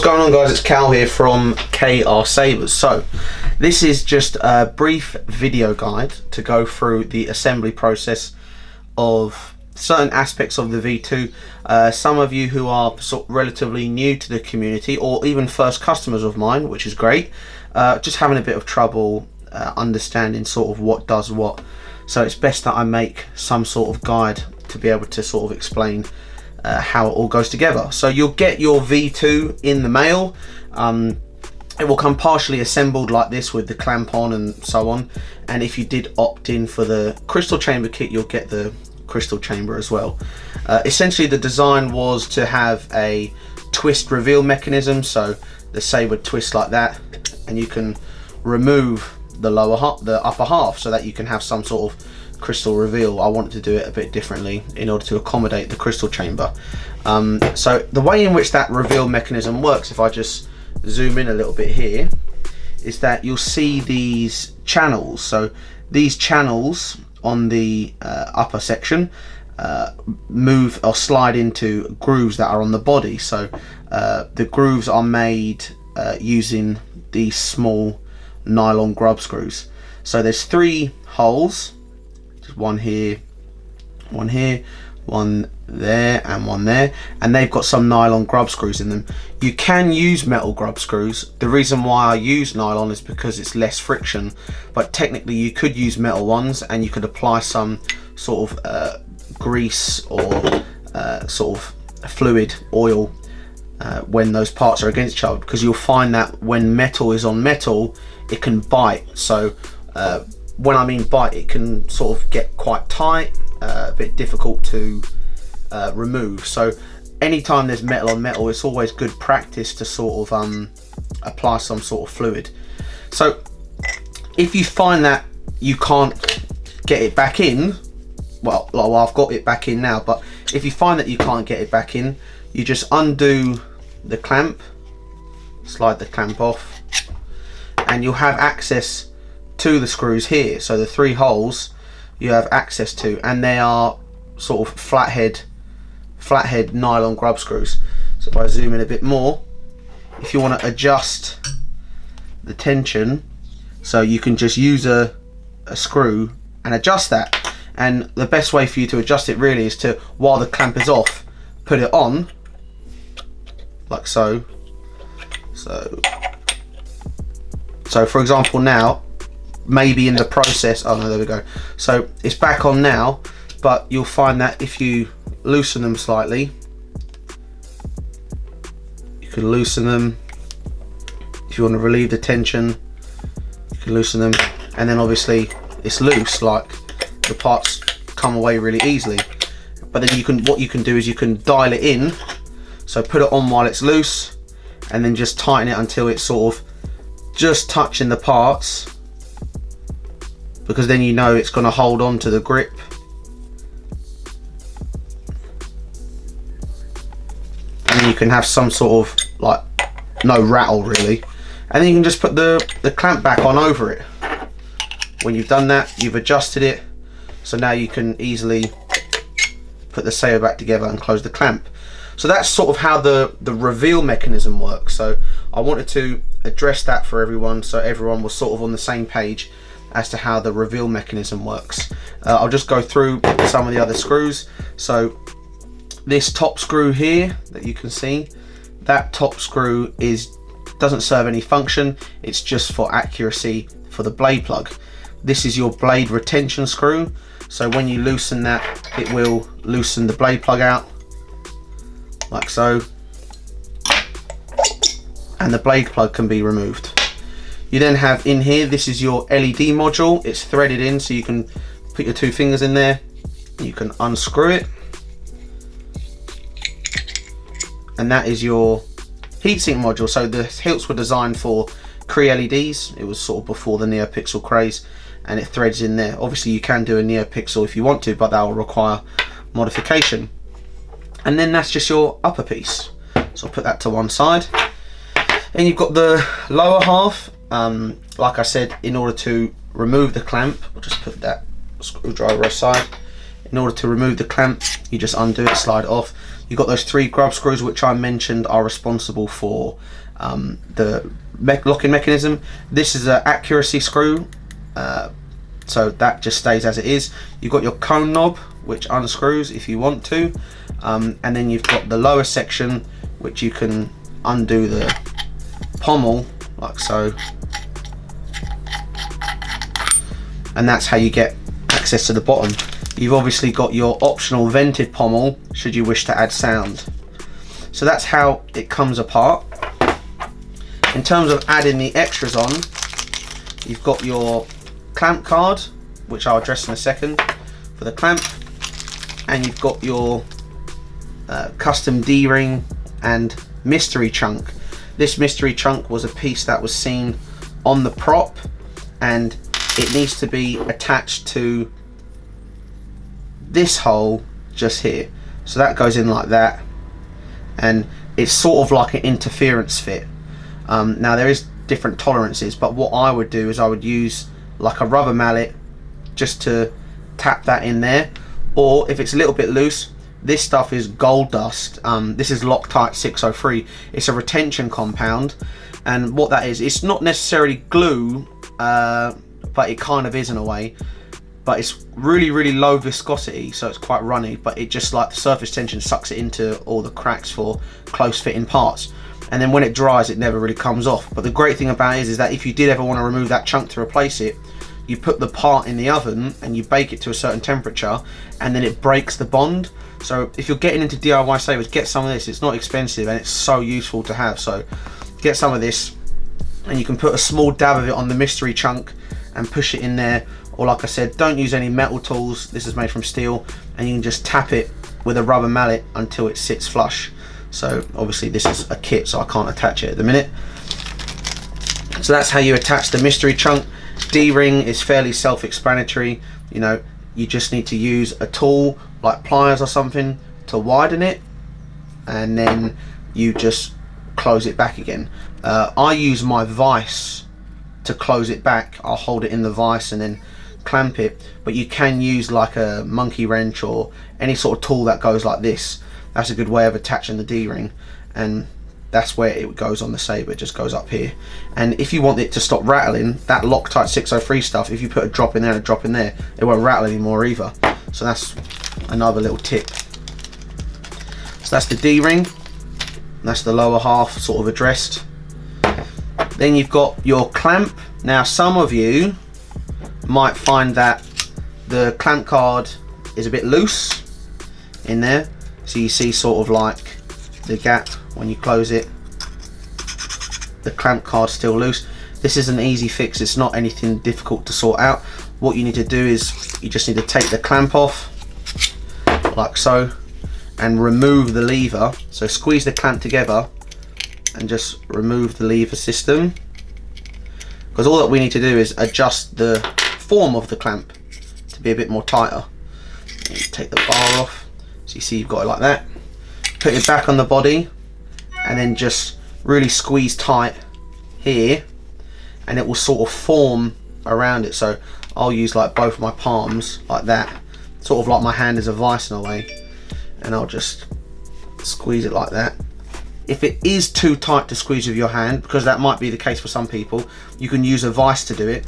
going on, guys? It's Cal here from KR Sabres. So this is just a brief video guide to go through the assembly process of certain aspects of the V2. Some of you who are sort of relatively new to the community, or even first customers of mine, which is great, just having a bit of trouble understanding sort of what does what. So it's best that I make some sort of guide to be able to sort of explain how it all goes together. So you'll get your V2 in the mail. It will come partially assembled like this with the clamp on and so on, and if you did opt in for the crystal chamber kit, you'll get the crystal chamber as well. Essentially the design was to have a twist reveal mechanism, so the sabre twists like that, and you can remove the upper half so that you can have some sort of crystal reveal. I wanted to do it a bit differently in order to accommodate the crystal chamber. So the way in which that reveal mechanism works, if I just zoom in a little bit here, is that you'll see these channels. So these channels on the upper section move or slide into grooves that are on the body. So the grooves are made using these small nylon grub screws. So there's 3 holes, just one here, one here, one there, and one there, and they've got some nylon grub screws in them. You can use metal grub screws. The reason why I use nylon is because it's less friction, but technically you could use metal ones, and you could apply some sort of grease or sort of fluid oil when those parts are against each other, because you'll find that when metal is on metal, it can bite. So when I mean bite, it can sort of get quite tight, a bit difficult to remove. So anytime there's metal on metal, it's always good practice to sort of apply some sort of fluid. So if you find that you can't get it back in, well, I've got it back in now, but if you find that you can't get it back in, you just undo the clamp, slide the clamp off, and you'll have access to the screws here. So the 3 holes you have access to, and they are sort of flathead nylon grub screws. So if I zoom in a bit more, if you want to adjust the tension, so you can just use a screw and adjust that. And the best way for you to adjust it really is to, while the clamp is off, put it on like so. So for example, now maybe in the process, oh no, there we go, so it's back on now, but you'll find that if you loosen them slightly, you can loosen them. If you want to relieve the tension, you can loosen them, and then obviously it's loose, like the parts come away really easily. But then what you can do is you can dial it in, so put it on while it's loose, and then just tighten it until it's sort of just touching the parts, because then you know it's going to hold on to the grip. And then you can have some sort of like no rattle really, and then you can just put the clamp back on over it. When you've done that, you've adjusted it, so now you can easily put the sabre back together and close the clamp. So that's sort of how the reveal mechanism works. So I wanted to address that for everyone, so everyone was sort of on the same page as to how the reveal mechanism works. I'll just go through some of the other screws. So this top screw here that you can see, that top screw doesn't serve any function. It's just for accuracy for the blade plug. This is your blade retention screw. So when you loosen that, it will loosen the blade plug out like so, and the blade plug can be removed. You then have in here, this is your LED module. It's threaded in, so you can put your 2 fingers in there, you can unscrew it, and that is your heatsink module. So the Hilts were designed for Cree LEDs. It was sort of before the NeoPixel craze, and it threads in there. Obviously you can do a NeoPixel if you want to, but that will require modification. And then that's just your upper piece. So I'll put that to one side. And you've got the lower half. Like I said, in order to remove the clamp, I'll just put that screwdriver aside. In order to remove the clamp, you just undo it, slide it off. You've got those 3 grub screws which I mentioned are responsible for the locking mechanism. This is an accuracy screw, so that just stays as it is. You've got your cone knob which unscrews if you want to, and then you've got the lower section which you can undo the pommel like so, and that's how you get access to the bottom. You've obviously got your optional vented pommel should you wish to add sound. So that's how it comes apart. In terms of adding the extras on, you've got your clamp card, which I'll address in a second for the clamp, and you've got your custom D-ring and mystery chunk. This mystery chunk was a piece that was seen on the prop, and it needs to be attached to this hole just here. So that goes in like that, and it's sort of like an interference fit. Now there is different tolerances, but what I would do is I would use like a rubber mallet just to tap that in there, or if it's a little bit loose, this stuff is gold dust. This is Loctite 603. It's a retention compound, and what that is, it's not necessarily glue, but it kind of is in a way, but it's really low viscosity, so it's quite runny, but it just, like, the surface tension sucks it into all the cracks for close fitting parts, and then when it dries it never really comes off. But the great thing about it is that if you did ever want to remove that chunk to replace it, you put the part in the oven and you bake it to a certain temperature, and then it breaks the bond. So if you're getting into DIY sabers, get some of this. It's not expensive and it's so useful to have, so get some of this, and you can put a small dab of it on the mystery chunk and push it in there. Or like I said, don't use any metal tools, this is made from steel, and you can just tap it with a rubber mallet until it sits flush. So obviously this is a kit, so I can't attach it at the minute. So that's how you attach the mystery chunk. D-ring is fairly self-explanatory. You know, you just need to use a tool like pliers or something to widen it, and then you just close it back again. I use my vise to close it back. I'll hold it in the vise and then clamp it, but you can use like a monkey wrench or any sort of tool that goes like this. That's a good way of attaching the D-ring, and that's where it goes on the saber. It just goes up here, and if you want it to stop rattling, that Loctite 603 stuff, if you put a drop in there and a drop in there, it won't rattle anymore either. So that's another little tip. So that's the D-ring, that's the lower half sort of addressed. Then you've got your clamp. Now some of you might find that the clamp card is a bit loose in there, so you see sort of like the gap when you close it, the clamp card's still loose. This is an easy fix, it's not anything difficult to sort out. What you need to do is you just need to take the clamp off like so and remove the lever. So squeeze the clamp together and just remove the lever system, because all that we need to do is adjust the form of the clamp to be a bit more tighter. And take the bar off, so you see you've got it like that. Put it back on the body and then just really squeeze tight here, and it will sort of form around it. So I'll use like both my palms like that, sort of like my hand is a vice in a way, and I'll just squeeze it like that. If it is too tight to squeeze with your hand, because that might be the case for some people, you can use a vice to do it.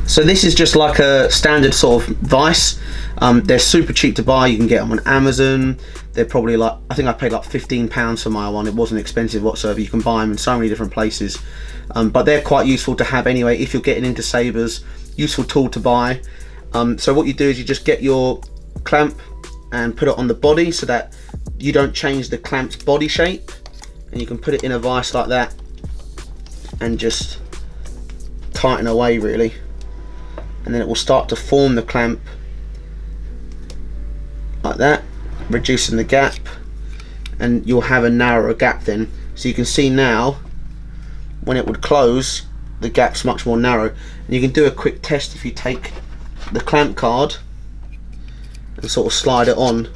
So this is just like a standard sort of vice. They're super cheap to buy. You can get them on Amazon. They're probably like, I think I paid like £15 for my one. It wasn't expensive whatsoever. You can buy them in so many different places. But they're quite useful to have anyway if you're getting into sabers. Useful tool to buy. So what you do is you just get your clamp and put it on the body so that you don't change the clamp's body shape. And you can put it in a vice like that and just tighten away really, and then it will start to form the clamp like that, reducing the gap, and you'll have a narrower gap then. So you can see now when it would close, the gap's much more narrow. And you can do a quick test if you take the clamp card and sort of slide it on,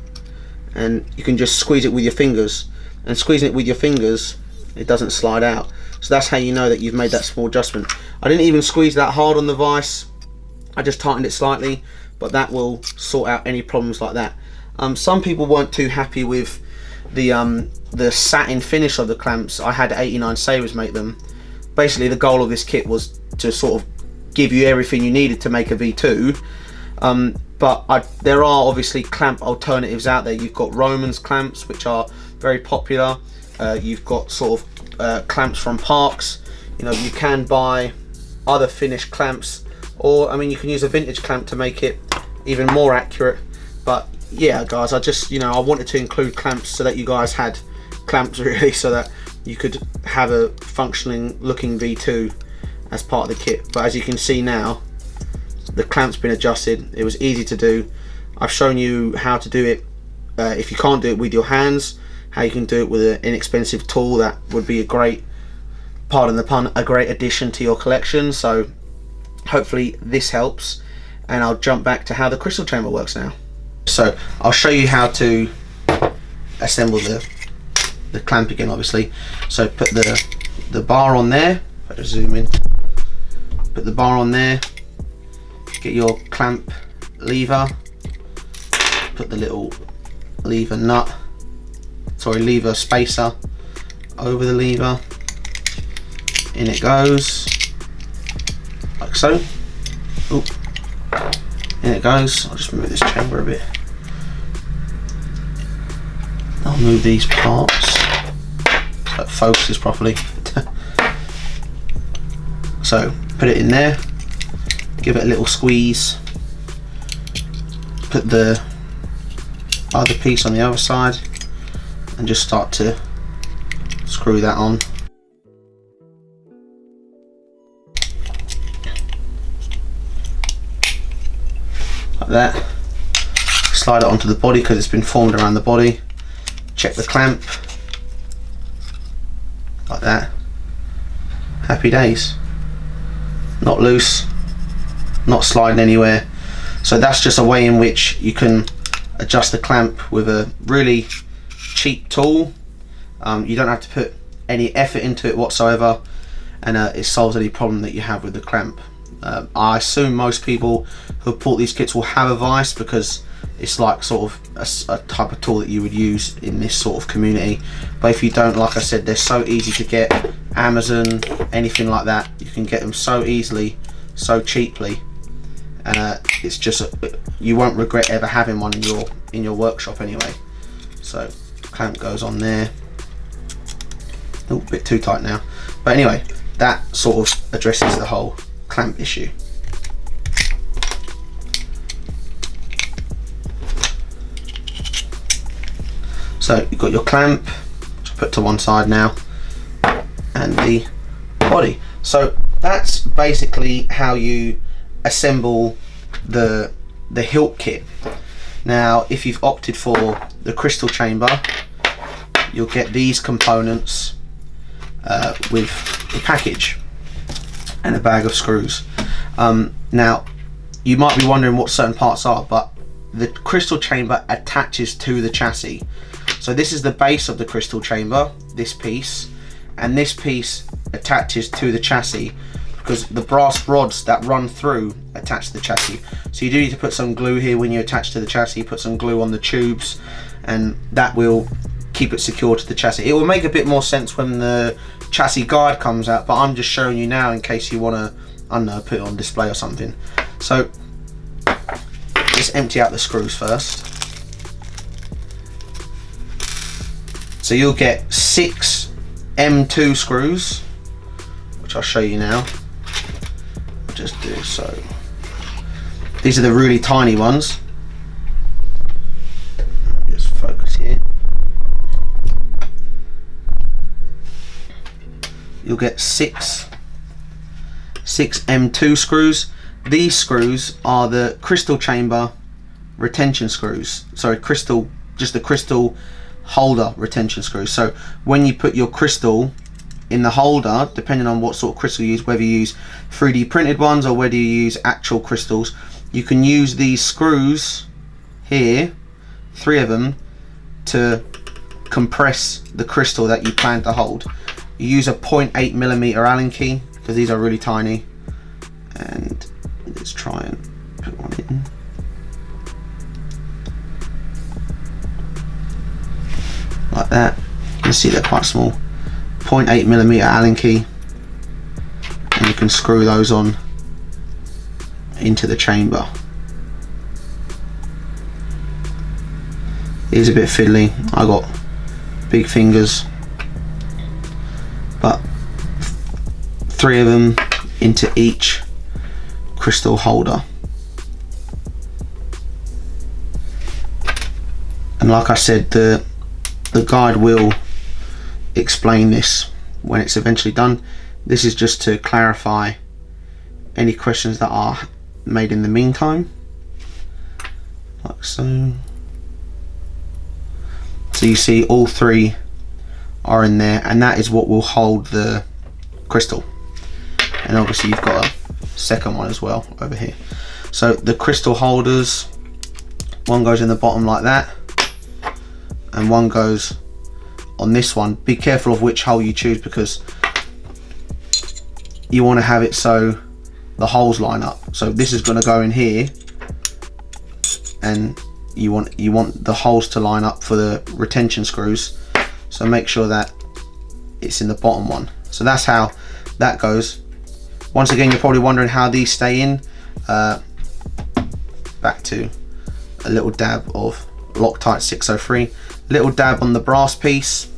and you can just squeeze it with your fingers. And squeezing it with your fingers, it doesn't slide out. So that's how you know that you've made that small adjustment. I didn't even squeeze that hard on the vice, I just tightened it slightly, but that will sort out any problems like that. Some people weren't too happy with the satin finish of the clamps, I had 89 Sabres make them. Basically the goal of this kit was to sort of give you everything you needed to make a V2, but there are obviously clamp alternatives out there. You've got Roman's clamps, which are very popular. You've got sort of clamps from Parks. You know, you can buy other finished clamps, or I mean, you can use a vintage clamp to make it even more accurate. But yeah, guys, I just, you know, I wanted to include clamps so that you guys had clamps really, so that you could have a functioning looking V2 as part of the kit. But as you can see now, the clamp's been adjusted. It was easy to do. I've shown you how to do it if you can't do it with your hands, how you can do it with an inexpensive tool. That would be a great, pardon the pun, a great addition to your collection. So hopefully this helps, and I'll jump back to how the crystal chamber works now. So I'll show you how to assemble the clamp again, obviously. So put the bar on there. If I just zoom in, put the bar on there, get your clamp lever, put the little lever nut, sorry, lever spacer over the lever, in it goes, like so. Oop. In it goes. I'll just move this chamber a bit. I'll move these parts so it focuses properly. So put it in there, give it a little squeeze, put the other piece on the other side, and just start to screw that on. Like that. Slide it onto the body because it's been formed around the body. Check the clamp. Like that. Happy days. Not loose, not sliding anywhere. So that's just a way in which you can adjust the clamp with a really cheap tool. You don't have to put any effort into it whatsoever, and it solves any problem that you have with the clamp. I assume most people who have bought these kits will have a vise, because it's like sort of a type of tool that you would use in this sort of community. But if you don't, like I said, they're so easy to get. Amazon, anything like that, you can get them so easily, so cheaply, and it's just you won't regret ever having one in your workshop anyway. So clamp goes on there. Oh, a bit too tight now, but anyway, that sort of addresses the whole clamp issue. So you've got your clamp, which I'll put to one side now, and the body. So that's basically how you assemble the Hilt kit. Now if you've opted for the crystal chamber, you'll get these components with the package and a bag of screws. Now you might be wondering what certain parts are, but the crystal chamber attaches to the chassis. So this is the base of the crystal chamber, this piece, and this piece attaches to the chassis because the brass rods that run through attach to the chassis. So you do need to put some glue here when you attach to the chassis, put some glue on the tubes, and that will keep it secure to the chassis. It will make a bit more sense when the chassis guide comes out, but I'm just showing you now in case you want to, I don't know, put it on display or something. So just empty out the screws first. So you'll get 6 M2 screws, which I'll show you now. I'll just do so. These are the really tiny ones. Just focus here. You'll get six M2 screws. These screws are the crystal chamber retention screws. Sorry, just the crystal holder retention screws. So when you put your crystal in the holder, depending on what sort of crystal you use, whether you use 3D printed ones or whether you use actual crystals, you can use these screws here, 3 of them, to compress the crystal that you plan to hold. You use a 0.8mm Allen key because these are really tiny, and let's try and put one in. Like like that. You can see they're quite small. 0.8mm Allen key, and you can screw those on into the chamber. It is a bit fiddly. I got big fingers, but 3 of them into each crystal holder. And like I said, the guide will explain this when it's eventually done. This is just to clarify any questions that are made in the meantime, like so. So you see all 3 are in there, and that is what will hold the crystal. And obviously you've got a second one as well over here. So the crystal holders, one goes in the bottom like that, and one goes on this one. Be careful of which hole you choose, because you want to have it so the holes line up. So this is going to go in here, and you want the holes to line up for the retention screws. So make sure that it's in the bottom one. So that's how that goes. Once again, you're probably wondering how these stay in. Back to a little dab of Loctite 603, little dab on the brass piece,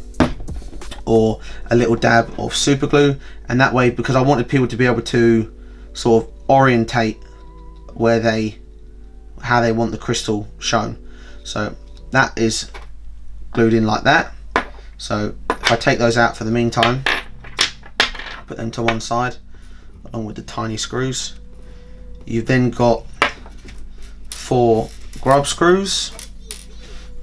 or a little dab of super glue, and that way, because I wanted people to be able to sort of orientate how they want the crystal shown. So that is glued in like that. So if I take those out for the meantime, put them to one side along with the tiny screws. You've then got 4 grub screws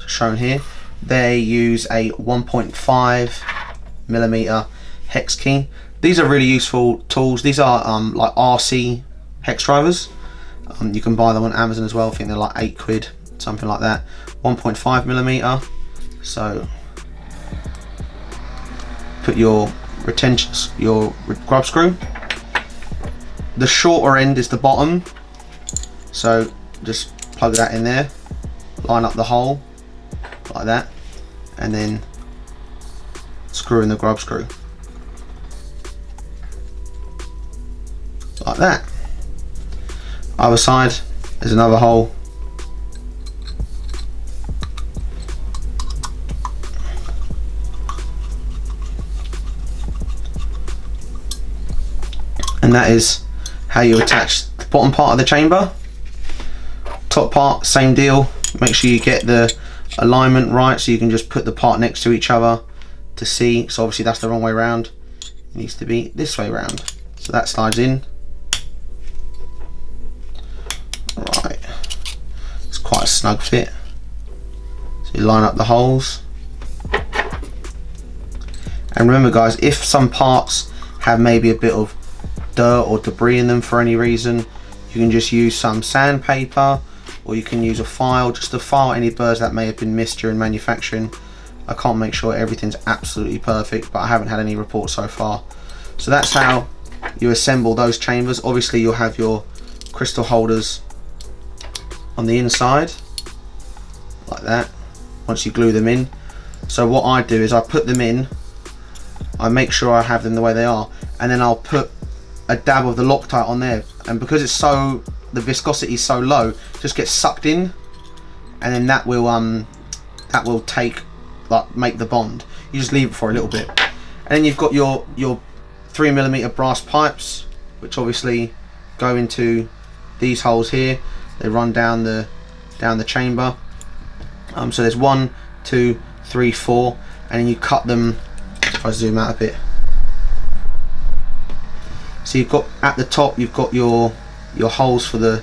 shown here. They use a 1.5mm hex key. These are really useful tools. These are like RC hex drivers. You can buy them on Amazon as well. I think they're like £8, something like that. 1.5mm. So put your grub screw. The shorter end is the bottom, so just plug that in there, line up the hole like that, and then screw in the grub screw like that. Other side, there's another hole. And that is how you attach the bottom part of the chamber. Top part, same deal. Make sure you get the alignment right, so you can just put the part next to each other to see. So obviously that's the wrong way around. It needs to be this way around. So that slides in. Right. It's quite a snug fit. So you line up the holes. And remember guys, if some parts have maybe a bit of dirt or debris in them for any reason, you can just use some sandpaper, or you can use a file just to file any burrs that may have been missed during manufacturing. I can't make sure everything's absolutely perfect, but I haven't had any reports so far. So that's how you assemble those chambers. Obviously you'll have your crystal holders on the inside like that once you glue them in. So what I do is I put them in, I make sure I have them the way they are, and then I'll put a dab of the Loctite on there, and because it's the viscosity is so low, it just gets sucked in, and then that will make the bond. You just leave it for a little bit, and then you've got your 3mm brass pipes, which obviously go into these holes here. They run down the chamber. So there's 1, 2, 3, 4, and then you cut them. If I zoom out a bit. So you've got at the top, you've got your holes for the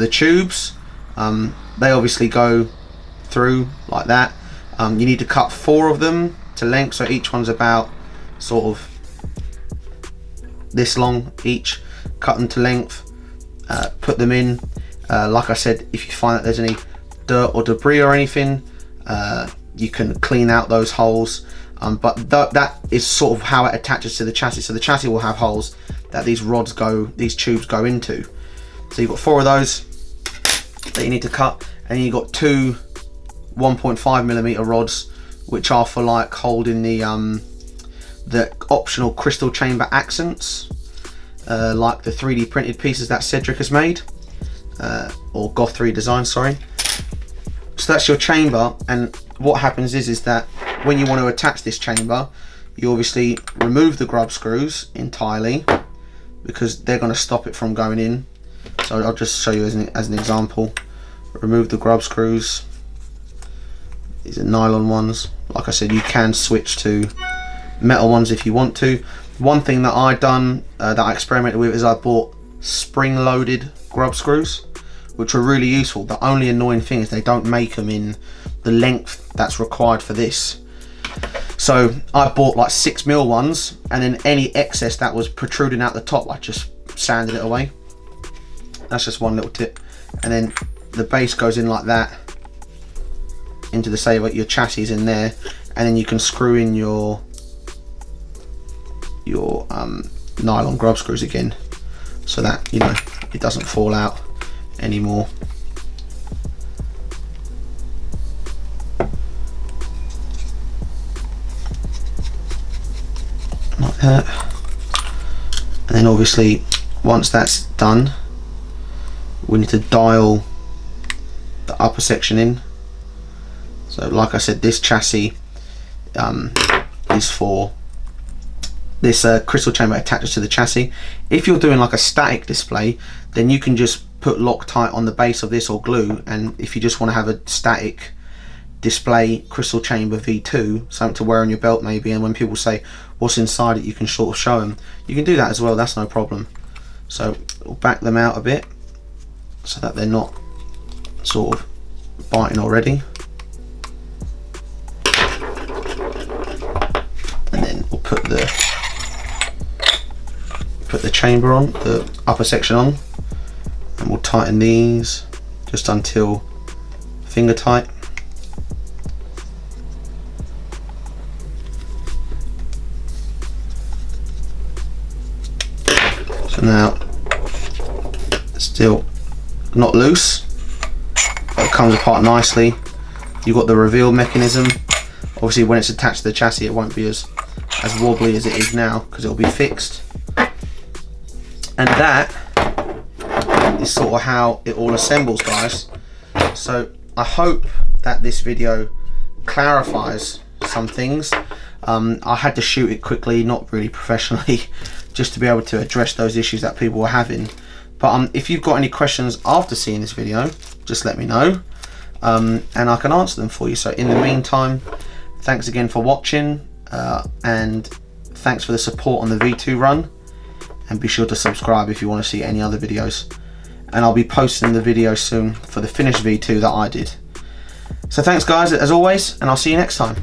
tubes. They obviously go through like that. You need to cut 4 of them to length, so each one's about sort of this long each. Cut them to length, put them in. Like I said, if you find that there's any dirt or debris or anything, you can clean out those holes. But that is sort of how it attaches to the chassis. So the chassis will have holes that these tubes go into. So you've got 4 of those that you need to cut, and you've got 2 1.5mm rods which are for like holding the optional crystal chamber accents, like the 3D printed pieces that Cedric has made, or Goth 3 Design, sorry. So that's your chamber, and what happens is that when you want to attach this chamber, you obviously remove the grub screws entirely, because they're going to stop it from going in. So I'll just show you as an example. Remove the grub screws. These are nylon ones. Like I said, you can switch to metal ones if you want to. One thing that I done, that I experimented with, is I bought spring-loaded grub screws, which are really useful. The only annoying thing is they don't make them in the length that's required for this. So I bought like 6mm ones, and then any excess that was protruding out the top, I just sanded it away. That's just one little tip. And then the base goes in like that into the saver. Your chassis is in there, and then you can screw in your nylon grub screws again, so that, you know, it doesn't fall out anymore. Like that. And then obviously once that's done, we need to dial the upper section in. So like I said, this chassis is for this crystal chamber attaches to the chassis. If you're doing like a static display, then you can just put Loctite on the base of this or glue, and if you just want to have a static display crystal chamber V2, something to wear on your belt maybe, and when people say what's inside it, you can sort of show them. You can do that as well, that's no problem. So we'll back them out a bit so that they're not sort of biting already. And then we'll put the chamber on, the upper section on, and we'll tighten these just until finger tight. So now it's still not loose, but it comes apart nicely. You've got the reveal mechanism. Obviously when it's attached to the chassis, it won't be as wobbly as it is now, because it'll be fixed. And that is sort of how it all assembles, guys. So I hope that this video clarifies some things. I had to shoot it quickly, not really professionally, just to be able to address those issues that people were having. But if you've got any questions after seeing this video, just let me know, and I can answer them for you. So in the meantime, thanks again for watching, and thanks for the support on the V2 run, and be sure to subscribe if you want to see any other videos, and I'll be posting the video soon for the finished V2 that I did. So thanks guys as always, and I'll see you next time.